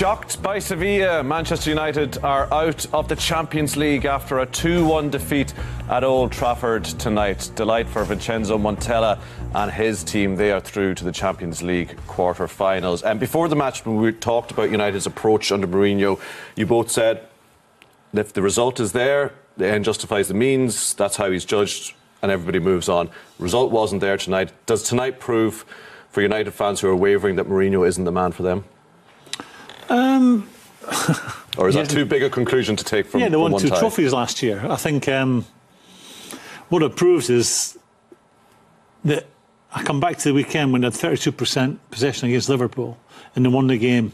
Shocked by Sevilla, Manchester United are out of the Champions League after a 2-1 defeat at Old Trafford tonight. Delight for Vincenzo Montella and his team. They are through to the Champions League quarter-finals. And before the match, when we talked about United's approach under Mourinho, you both said if the result is there, the end justifies the means. That's how he's judged, and everybody moves on. Result wasn't there tonight. Does tonight prove for United fans who are wavering that Mourinho isn't the man for them? Or is that too big a conclusion to take from one tie? Yeah, they won 2 trophies last year. I think what it proves is that I come back to the weekend when they had 32% possession against Liverpool and they won the game.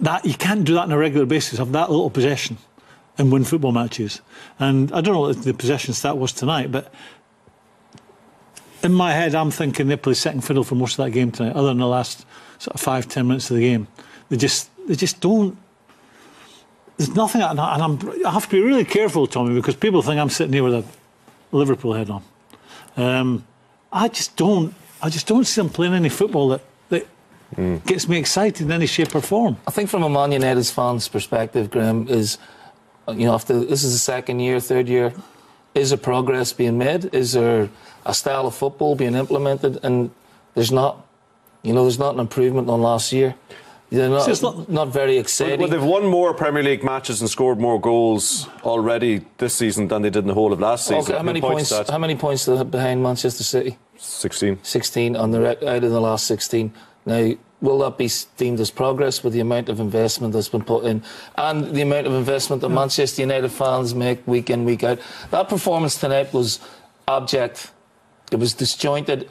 That you can't do that on a regular basis, have that little possession and win football matches. And I don't know what the possession stat was tonight, but in my head I'm thinking they played second fiddle for most of that game tonight, other than the last sort of 5-10 minutes of the game. They just don't. There's nothing, and I have to be really careful, Tommy, because people think I'm sitting here with a Liverpool head on. I just don't see them playing any football that gets me excited in any shape or form. I think from a Man United fan's perspective, Graeme, is, you know, after this is the second year, third year, is there progress being made? Is there a style of football being implemented? And there's not. You know, there's not an improvement on last year. They're not very exciting. Well, they've won more Premier League matches and scored more goals already this season than they did in the whole of last season. Okay, how many points do they have behind Manchester City? 16. 16 on the out of the last 16. Now, will that be deemed as progress with the amount of investment that's been put in and the amount of investment that Manchester United fans make week in, week out? That performance tonight was abject. It was disjointed.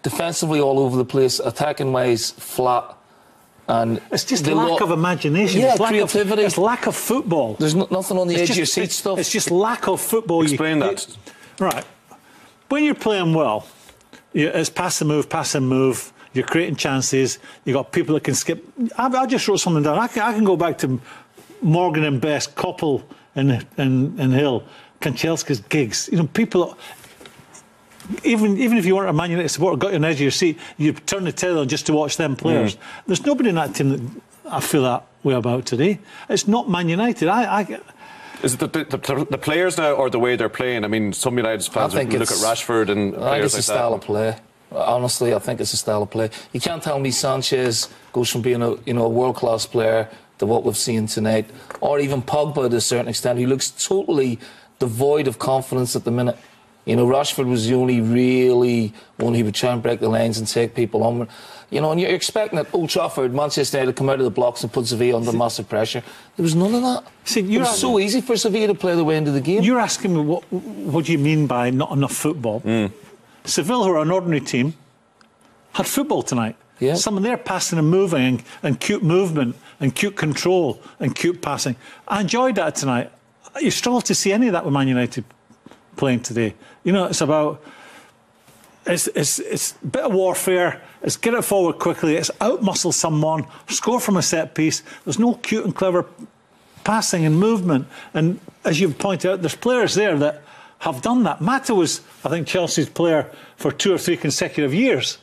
Defensively all over the place, attacking wise flat, and it's just lack of imagination. Yeah, it's creativity. It's lack of football. There's nothing on the edge of your seat stuff. It's just lack of football. Explain that. Right. When you're playing well, it's pass and move. You're creating chances. You got people that can skip. I just wrote something down. I can go back to Morgan and Best, Koppel and Hill, Kanchelski's gigs. You know, people. Even if you weren't a Man United supporter, got you on the edge of your seat, you'd turn the telly on just to watch them players. There's nobody in that team that I feel that way about today. It's not Man United. Is it the players now or the way they're playing? I mean, some United fans look at Rashford and players like that. I think it's a style of play. Honestly, I think it's a style of play. You can't tell me Sanchez goes from being a world-class player to what we've seen tonight, or even Pogba to a certain extent. He looks totally devoid of confidence at the minute. You know, Rashford was the only really one who would try and break the lanes and take people on. You know, and you're expecting at Old Trafford, Manchester United to come out of the blocks and put Sevilla under massive pressure. There was none of that. See, it was so easy for Sevilla to play the way into the game. You're asking me what do you mean by not enough football? Sevilla, who are an ordinary team, had football tonight. Yeah. Some of their passing and moving and cute movement and cute control and cute passing. I enjoyed that tonight. You struggle to see any of that with Man United playing today. You know, it's about it's a bit of warfare. It's get it forward quickly. It's out-muscle someone, score from a set piece. There's no cute and clever passing and movement. And as you've pointed out, there's players there that have done that. Mata was, I think, Chelsea's player for 2 or 3 consecutive years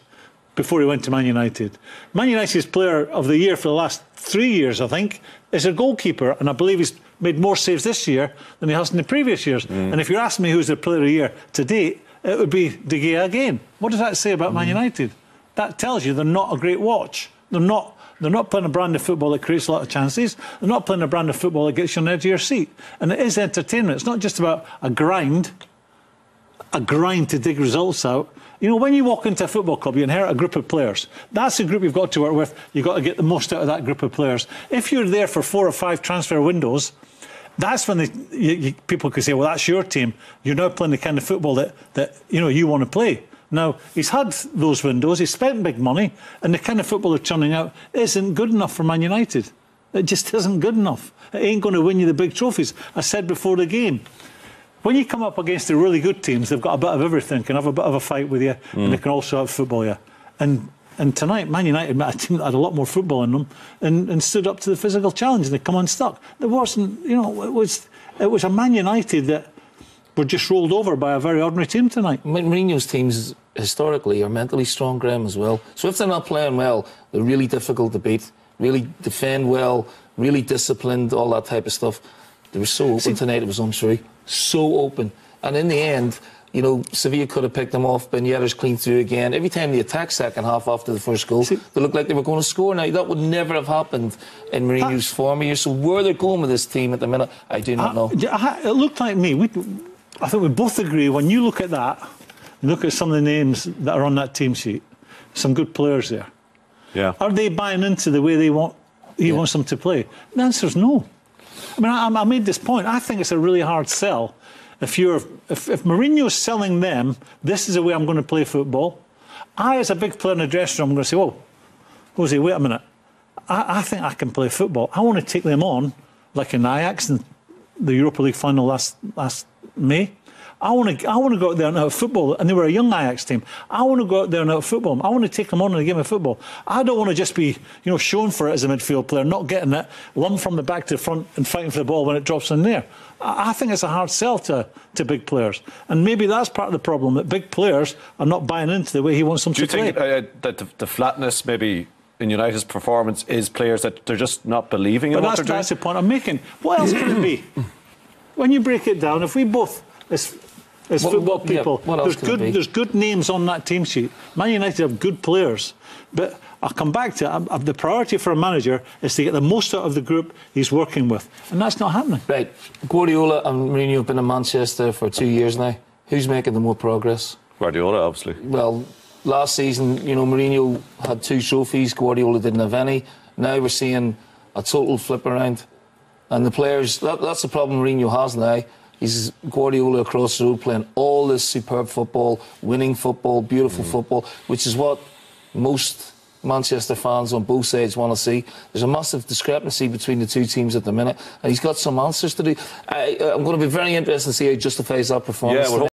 before he went to Man United. Man United's player of the year for the last 3 years, I think, is their goalkeeper, and I believe he's made more saves this year than he has in the previous years. And if you're asking me who's the player of the year to date, it would be De Gea again. What does that say about Man United? That tells you they're not a great watch. They're not playing a brand of football that creates a lot of chances. They're not playing a brand of football that gets you on the edge of your seat. And it is entertainment. It's not just about a grind to dig results out. You know, when you walk into a football club, you inherit a group of players. That's the group you've got to work with. You've got to get the most out of that group of players. If you're there for 4 or 5 transfer windows, that's when people could say, well, that's your team. You're now playing the kind of football that you know you want to play. Now, he's had those windows, he's spent big money, and the kind of football they're churning out isn't good enough for Man United. It just isn't good enough. It ain't going to win you the big trophies. I said before the game, when you come up against the really good teams, they've got a bit of everything, can have a bit of a fight with you, and they can also have football you. And tonight, Man United met a team that had a lot more football in them and stood up to the physical challenge, and they come unstuck. There wasn't, you know, it was a Man United that were just rolled over by a very ordinary team tonight. Mourinho's teams historically are mentally strong, Graeme, as well. So if they're not playing well, they're really difficult to beat. really defend well, really disciplined, all that type of stuff. They were so open tonight, it was untrue. So open. And in the end, you know, Sevilla could have picked them off, Ben Yedder's clean through again. Every time they attacked second half after the first goal, they looked like they were going to score. Now, that would never have happened in Mourinho's former years. So where they're going with this team at the minute, I do not know. It looked like me. I think we both agree, when you look at that, and look at some of the names that are on that team sheet, some good players there. Yeah. Are they buying into the way he wants them to play? The answer is no. I mean, I made this point. I think it's a really hard sell. If Mourinho's selling them, this is the way I'm going to play football. I, as a big player in the dressing room, I'm going to say, whoa, Jose, wait a minute. I think I can play football. I want to take them on, like in Ajax in the Europa League final last May. I want to go out there and out football, and they were a young Ajax team. I want to go out there and out football. I want to take them on in a game of football. I don't want to just be, you know, shown for it as a midfield player, not getting it, lump from the back to the front and fighting for the ball when it drops in there. I think it's a hard sell to big players, and maybe that's part of the problem, that big players are not buying into the way he wants them to play. Do you think that the flatness maybe in United's performance is players that they're just not believing in what they're doing? That's the point I'm making. What else could it be? When you break it down, if we both, as football people, there's good names on that team sheet. Man United have good players, but I'll come back to it. The priority for a manager is to get the most out of the group he's working with, and that's not happening. Right, Guardiola and Mourinho have been in Manchester for 2 years now. Who's making the more progress? Guardiola, obviously. Well, last season, you know, Mourinho had 2 trophies, Guardiola didn't have any. Now we're seeing a total flip around, and the players, that's the problem Mourinho has now. He's Guardiola across the road playing all this superb football, winning football, beautiful football, which is what most Manchester fans on both sides want to see. There's a massive discrepancy between the two teams at the minute, and he's got some answers to do. I'm going to be very interested to see how he justifies that performance. Yeah,